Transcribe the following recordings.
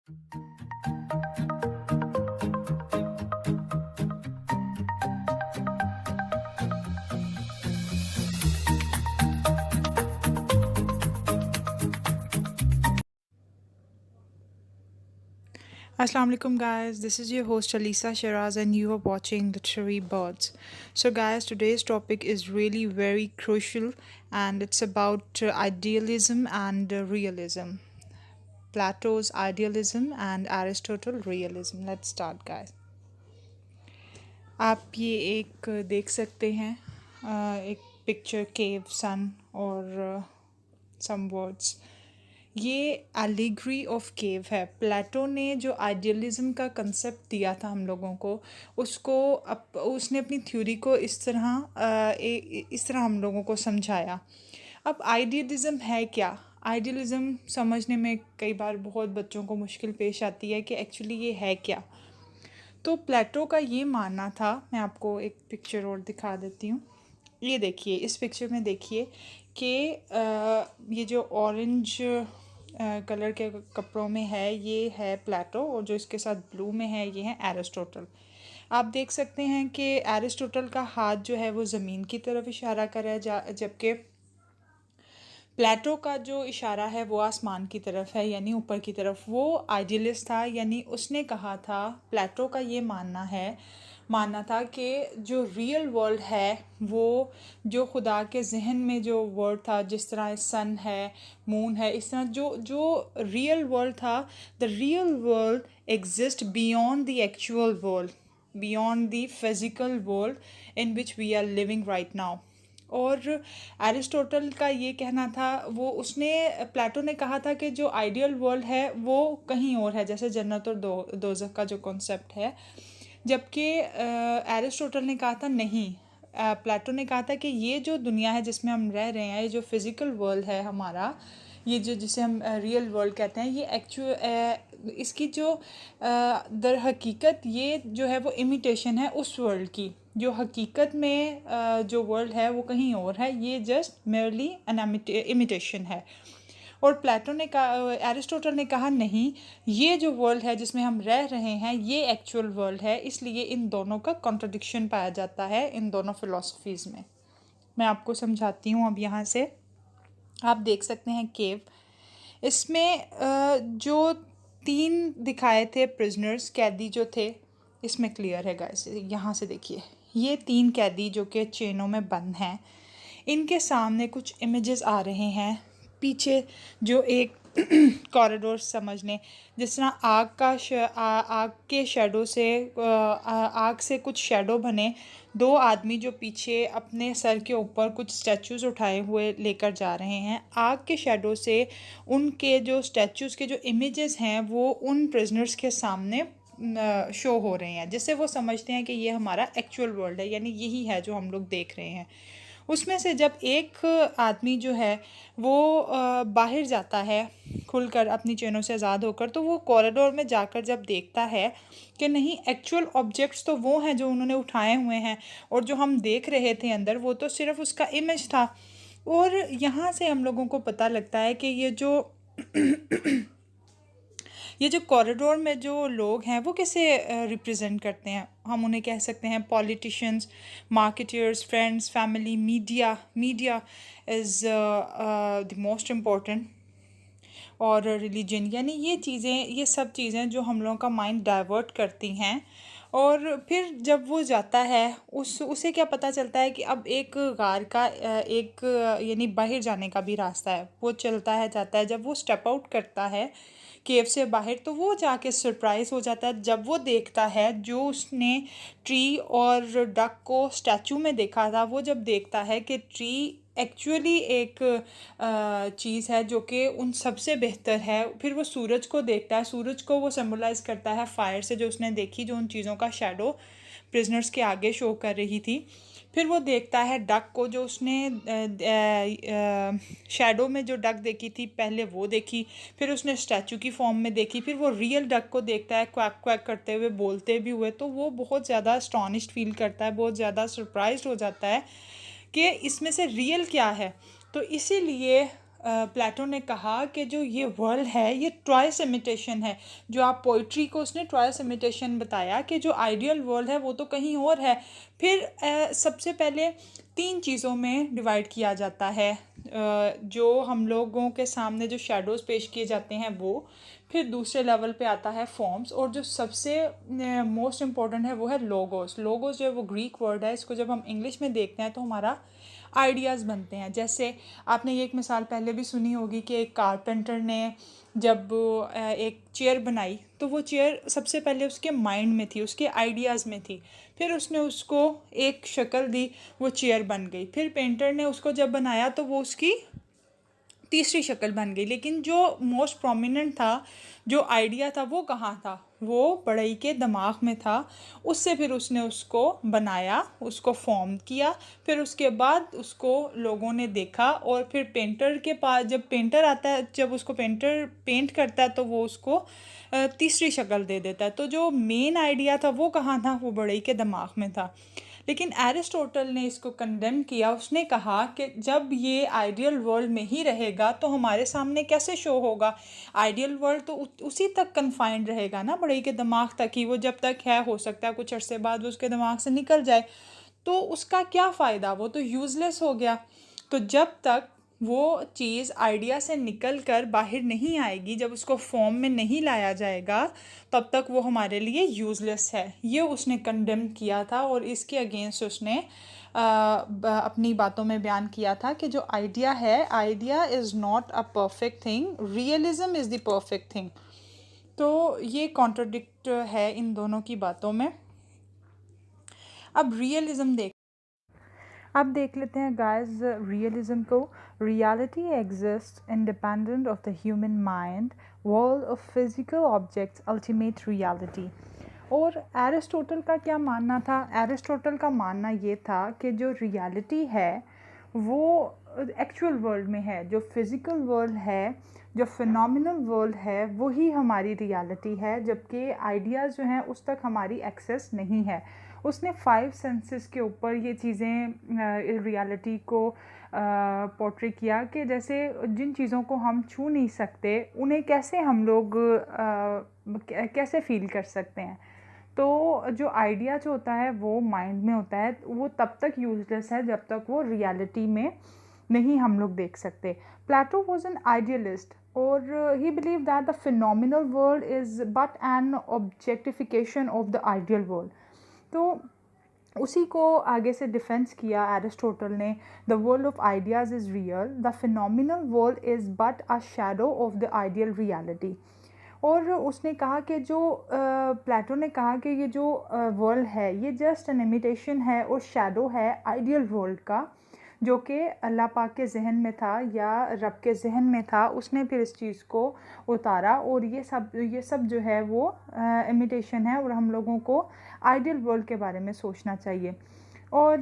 Assalamu alaikum guys, this is your host Alisa Shiraz and you are watching Literary Birds. So guys, today's topic is really very crucial and it's about idealism and realism. Plato's idealism and Aristotle realism. Let's start guys. आप ये एक देख सकते हैं एक picture केव सन और some words ये allegory of केव है। प्लेटो ने जो आइडियलिज्म का कंसेप्ट दिया था हम लोगों को उसको उसने अपनी थ्योरी को इस तरह हम लोगों को समझाया। अब आइडियलिज्म है क्या? आइडियलिज्म समझने में कई बार बहुत बच्चों को मुश्किल पेश आती है कि एक्चुअली ये है क्या। तो प्लेटो का ये मानना था, मैं आपको एक पिक्चर और दिखा देती हूँ। ये देखिए, इस पिक्चर में देखिए कि ये जो ऑरेंज कलर के कपड़ों में है ये है प्लेटो और जो इसके साथ ब्लू में है ये है एरिस्टोटल। आप देख सकते हैं कि एरिस्टोटल का हाथ जो है वो ज़मीन की तरफ इशारा कर रहा है जबकि प्लेटो का जो इशारा है वो आसमान की तरफ है, यानी ऊपर की तरफ। वो आइडियलिस्ट था, यानी उसने कहा था, प्लेटो का ये मानना था कि जो रियल वर्ल्ड है वो जो खुदा के जहन में जो वर्ल्ड था, जिस तरह सन है, मून है, इस तरह जो रियल वर्ल्ड था, the real world exist beyond the actual world, beyond the physical world in which we are living right now. और एरिस्टोटल का ये कहना था, प्लेटो ने कहा था कि जो आइडियल वर्ल्ड है वो कहीं और है, जैसे जन्नत और दोज़ख का जो कॉन्सेप्ट है। जबकि एरिस्टोटल ने कहा था नहीं, प्लेटो ने कहा था कि ये जो दुनिया है जिसमें हम रह रहे हैं, ये जो फिज़िकल वर्ल्ड है हमारा, ये जो जिसे हम रियल वर्ल्ड कहते हैं, ये इसकी जो दर हकीकत ये जो है वो इमिटेशन है उस वर्ल्ड की। जो हकीकत में जो वर्ल्ड है वो कहीं और है, ये जस्ट मेयरली एन इमिटेशन है। और प्लेटो ने कहा, एरिस्टोटल ने कहा नहीं, ये जो वर्ल्ड है जिसमें हम रह रहे हैं ये एक्चुअल वर्ल्ड है। इसलिए इन दोनों का कॉन्ट्रडिक्शन पाया जाता है इन दोनों फिलॉसफीज़ में। मैं आपको समझाती हूँ। अब यहाँ से आप देख सकते हैं केव, इसमें जो 3 दिखाए थे प्रिजनर्स, कैदी जो थे, इसमें क्लियर है गाइस। यहाँ से देखिए, ये 3 कैदी जो कि चेनों में बंद हैं, इनके सामने कुछ इमेजेस आ रहे हैं। पीछे जो एक कॉरिडोर समझ लें, जिस तरह आग के शेडो से आग से कुछ शेडो बने, 2 आदमी जो पीछे अपने सर के ऊपर कुछ स्टैचूज़ उठाए हुए लेकर जा रहे हैं। आग के शेडो से उनके जो स्टैचूज़ के जो इमेजेस हैं वो उन प्रिजनर्स के सामने शो हो रहे हैं, जिससे वो समझते हैं कि ये हमारा एक्चुअल वर्ल्ड है, यानी यही है जो हम लोग देख रहे हैं। उसमें से जब एक आदमी जो है वो बाहर जाता है खुलकर अपनी चेनों से आज़ाद होकर, तो वो कॉरिडोर में जाकर जब देखता है कि नहीं, एक्चुअल ऑब्जेक्ट्स तो वो हैं जो उन्होंने उठाए हुए हैं और जो हम देख रहे थे अंदर वो तो सिर्फ उसका इमेज था। और यहाँ से हम लोगों को पता लगता है कि ये जो कॉरिडोर में जो लोग हैं वो किसे रिप्रेजेंट करते हैं। हम उन्हें कह सकते हैं politicians, marketers, friends, family, media is the most important, और रिलीजन, यानी ये सब चीज़ें जो हम लोगों का माइंड डाइवर्ट करती हैं। और फिर जब वो जाता है उसे क्या पता चलता है कि अब एक गार का यानी बाहर जाने का भी रास्ता है। वो चलता है, जाता है, जब वो स्टेप आउट करता है केव से बाहर, तो वो जाके सरप्राइज़ हो जाता है जब वो देखता है जो उसने ट्री और डक को स्टैचू में देखा था, वो जब देखता है कि ट्री एक्चुअली एक चीज़ है जो कि उन सबसे बेहतर है। फिर वो सूरज को देखता है, सूरज को वो सिंबलाइज़ करता है फायर से, जो उसने देखी, जो उन चीज़ों का शैडो प्रिजनर्स के आगे शो कर रही थी। फिर वो देखता है डक को, जो उसने शैडो में जो डक देखी थी पहले वो देखी, फिर उसने स्टैचू की फॉर्म में देखी, फिर वो रियल डक को देखता है क्वैक क्वैक करते हुए, बोलते भी हुए। तो वो बहुत ज़्यादा अस्टॉनिश्ड फील करता है, बहुत ज़्यादा सरप्राइज्ड हो जाता है कि इसमें से रियल क्या है। तो इसीलिए प्लेटो ने कहा कि जो ये वर्ल्ड है ये ट्वाइस इमिटेशन है। जो आप पोइट्री को उसने ट्वाइस इमिटेशन बताया कि जो आइडियल वर्ल्ड है वो तो कहीं और है। फिर सबसे पहले तीन चीज़ों में डिवाइड किया जाता है। जो हम लोगों के सामने जो शेडोज़ पेश किए जाते हैं वो, फिर दूसरे लेवल पे आता है फॉर्म्स, और जो सबसे मोस्ट इम्पॉर्टेंट है वो है लोगोस। लोगोस जो है वो ग्रीक वर्ड है, इसको जब हम इंग्लिश में देखते हैं तो हमारा आइडियाज़ बनते हैं। जैसे आपने ये एक मिसाल पहले भी सुनी होगी कि एक कारपेंटर ने जब एक चेयर बनाई तो वो चेयर सबसे पहले उसके माइंड में थी, उसके आइडियाज़ में थी, फिर उसने उसको एक शक्ल दी, वो चेयर बन गई। फिर पेंटर ने उसको जब बनाया तो वो उसकी तीसरी शक्ल बन गई। लेकिन जो मोस्ट प्रोमिनेंट था, जो आइडिया था, वो कहाँ था? वो बढ़ई के दिमाग में था। उससे फिर उसने उसको बनाया, उसको फॉर्म किया, फिर उसके बाद उसको लोगों ने देखा, और फिर पेंटर के पास जब पेंटर आता है, जब उसको पेंटर पेंट करता है तो वो उसको तीसरी शक्ल दे देता है। तो जो मेन आइडिया था वो कहाँ था? वो बढ़ई के दिमाग में था। लेकिन एरिस्टोटल ने इसको कंडेम किया। उसने कहा कि जब ये आइडियल वर्ल्ड में ही रहेगा तो हमारे सामने कैसे शो होगा? आइडियल वर्ल्ड तो उसी तक कन्फाइंड रहेगा ना, बढ़ई के दिमाग तक ही। वो जब तक है, हो सकता है कुछ अरसे बाद वो उसके दिमाग से निकल जाए, तो उसका क्या फ़ायदा? वो तो यूज़लेस हो गया। तो जब तक वो चीज़ आइडिया से निकल कर बाहर नहीं आएगी, जब उसको फॉर्म में नहीं लाया जाएगा, तब तक वो हमारे लिए यूज़लेस है। ये उसने कंडेम किया था, और इसके अगेंस्ट उसने अपनी बातों में बयान किया था कि जो आइडिया है, idea is not a perfect thing, realism is the perfect thing. तो ये कॉन्ट्रडिक्ट है इन दोनों की बातों में। अब रियलिज़म अब देख लेते हैं गाइस रियलिज्म को। Reality exist independent of the human mind, world of physical objects, ultimate reality. और एरिस्टोटल का क्या मानना था? एरिस्टोटल का मानना ये था कि जो रियलिटी है वो एक्चुअल वर्ल्ड में है। जो फिज़िकल वर्ल्ड है, जो फिनोमिनल वर्ल्ड है, वही हमारी रियलिटी है, जबकि आइडियाज़ जो हैं उस तक हमारी एक्सेस नहीं है। उसने 5 सेंसेस के ऊपर ये चीज़ें रियलिटी को पोर्ट्रे किया कि जैसे जिन चीज़ों को हम छू नहीं सकते उन्हें कैसे हम लोग कैसे फील कर सकते हैं। तो जो आइडिया जो होता है वो माइंड में होता है, वो तब तक यूजलेस है जब तक वो रियलिटी में नहीं हम लोग देख सकते। प्लेटो वॉज एन आइडियलिस्ट, और he believe that the phenomenal world is but an objectification of the ideal world. तो उसी को आगे से डिफेंस किया एरिस्टोटल ने। The world of ideas is real, the phenomenal world is but a shadow of the ideal reality. और उसने कहा कि जो प्लेटो ने कहा कि ये जो वर्ल्ड है ये जस्ट एन इमिटेशन है और शैडो है आइडियल वर्ल्ड का, जो कि अल्लाह पाक के जहन में था या रब के जहन में था। उसने फिर इस चीज़ को उतारा, और ये सब जो है वो इमिटेशन है, और हम लोगों को आइडियल वर्ल्ड के बारे में सोचना चाहिए। और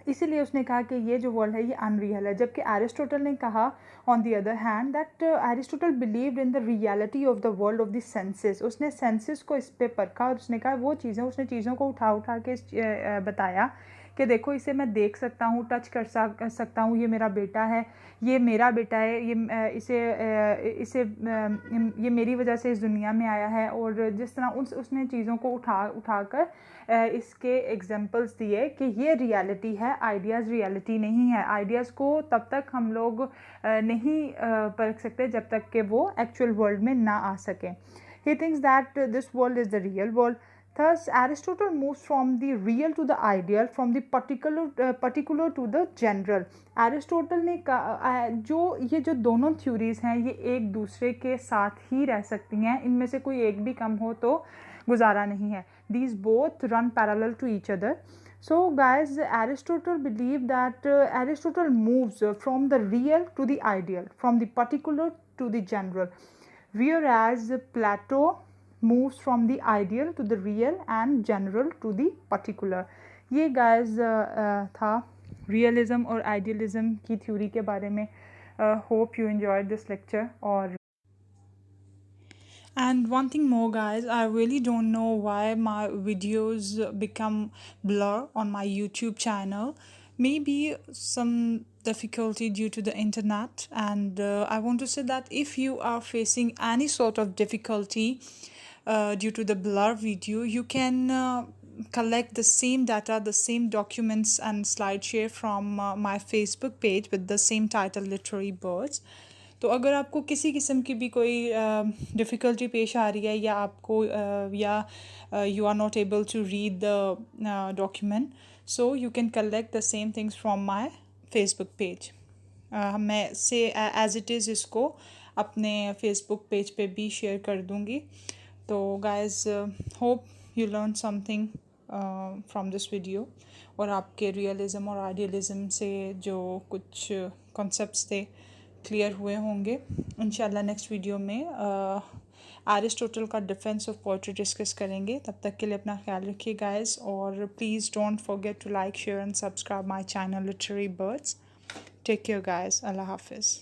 इसीलिए उसने कहा कि ये जो वर्ल्ड है ये अनरियल है। जबकि एरिस्टोटल ने कहा on the other hand that Aristotle believed in the reality of the world of the senses. उसने सेंसेस को इस पे परखा, और उसने कहा वो चीज़ें, उसने चीज़ों को उठा उठा के बताया कि देखो इसे मैं देख सकता हूँ, टच कर सकता हूँ, ये मेरा बेटा है, ये मेरा बेटा है, ये मेरी वजह से इस दुनिया में आया है। और जिस तरह उसने चीज़ों को उठा कर इसके एग्जांपल्स दिए कि ये रियलिटी है, आइडियाज़ रियलिटी नहीं है। आइडियाज़ को तब तक हम लोग नहीं परख सकते जब तक कि वो एक्चुअल वर्ल्ड में ना आ सके। He thinks that this world is the real world. Thus, Aristotle moves from the real to the ideal, from the particular to the general. Aristotle ने ये जो दोनों थ्योरीज हैं ये एक दूसरे के साथ ही रह सकती हैं, इनमें से कोई एक भी कम हो तो गुजारा नहीं है। These both run parallel to each other. So guys, Aristotle believed that Aristotle moves from the real to the ideal, from the particular to the general, whereas Plato moves from the ideal to the real and general to the particular. ये guys था realism और idealism की theory के बारे में. Hope you enjoyed this lecture. And one thing more guys, I really don't know why my videos become blur on my YouTube channel. Maybe difficulty due to the internet, and I want to say that if you are facing any sort of difficulty due to the blur video, you can collect the same data, the same documents and slideshare from my Facebook page with the same title, Literary Birds. तो अगर आपको किसी किस्म की भी कोई difficulty पेश आ रही है, या आपको या you are not able to read the document, so you can collect the same things from my Facebook page. मैं से एज इट इज़ इसको अपने फेसबुक पेज पे भी शेयर कर दूँगी. तो guys, hope you learn something from this video, और आपके रियलिज़म और आइडियलिज़म से जो कुछ कॉन्सेप्ट्स थे क्लियर हुए होंगे. इंशाल्लाह नेक्स्ट वीडियो में एरिस्टोटल का डिफेंस ऑफ पोएट्री डिस्कस करेंगे. तब तक के लिए अपना ख्याल रखिए गाइस, और please don't forget to like, share and subscribe my channel literary birds. Take care guys. Allah हाफिज़.